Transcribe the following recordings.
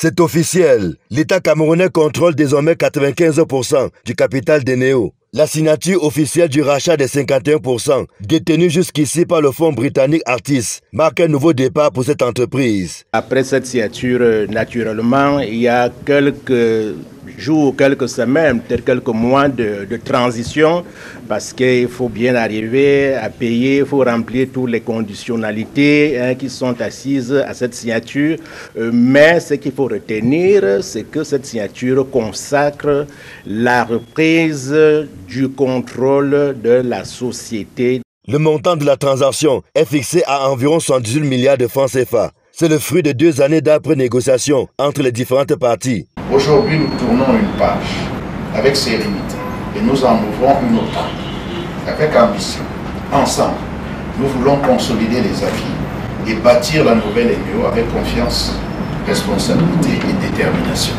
C'est officiel. L'État camerounais contrôle désormais 95% du capital d'Eneo. La signature officielle du rachat des 51% détenus jusqu'ici par le fonds britannique Artis marque un nouveau départ pour cette entreprise. Après cette signature, naturellement, il y a quelques jours, quelques semaines, peut-être quelques mois de transition parce qu'il faut bien arriver à payer, il faut remplir toutes les conditionnalités qui sont assises à cette signature. Mais ce qu'il faut retenir, c'est que cette signature consacre la reprise du contrôle de la société. Le montant de la transaction est fixé à environ 118 milliards de francs CFA. C'est le fruit de 2 années d'âpres négociations entre les différentes parties. Aujourd'hui, nous tournons une page avec sérénité et nous en ouvrons une autre avec ambition. Ensemble, nous voulons consolider les acquis et bâtir la nouvelle Eneo avec confiance, responsabilité et détermination.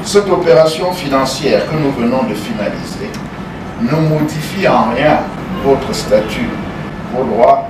Cette opération financière que nous venons de finaliser ne modifie en rien votre statut, vos droits,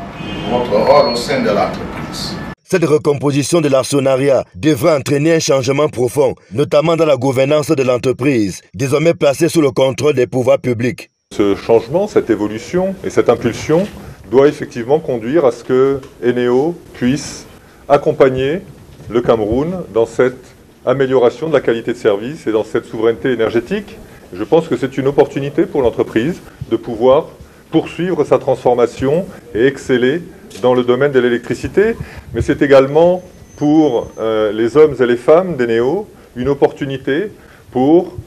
votre rôle au sein de l'entreprise. Cette recomposition de l'actionnariat devrait entraîner un changement profond, notamment dans la gouvernance de l'entreprise, désormais placée sous le contrôle des pouvoirs publics. Ce changement, cette évolution et cette impulsion doit effectivement conduire à ce que Eneo puisse accompagner le Cameroun dans cette amélioration de la qualité de service et dans cette souveraineté énergétique. Je pense que c'est une opportunité pour l'entreprise de pouvoir poursuivre sa transformation et exceller dans le domaine de l'électricité, mais c'est également pour les hommes et les femmes d'Eneo une opportunité pour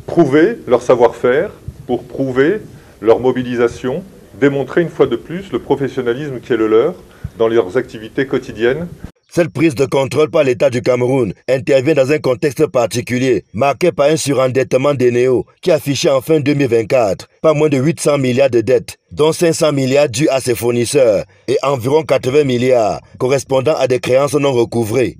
prouver leur savoir-faire, pour prouver leur mobilisation, démontrer une fois de plus le professionnalisme qui est le leur dans leurs activités quotidiennes. Cette prise de contrôle par l'État du Cameroun intervient dans un contexte particulier, marqué par un surendettement d'Eneo qui affichait en fin 2024 pas moins de 800 milliards de dettes, dont 500 milliards dus à ses fournisseurs et environ 80 milliards correspondant à des créances non recouvrées.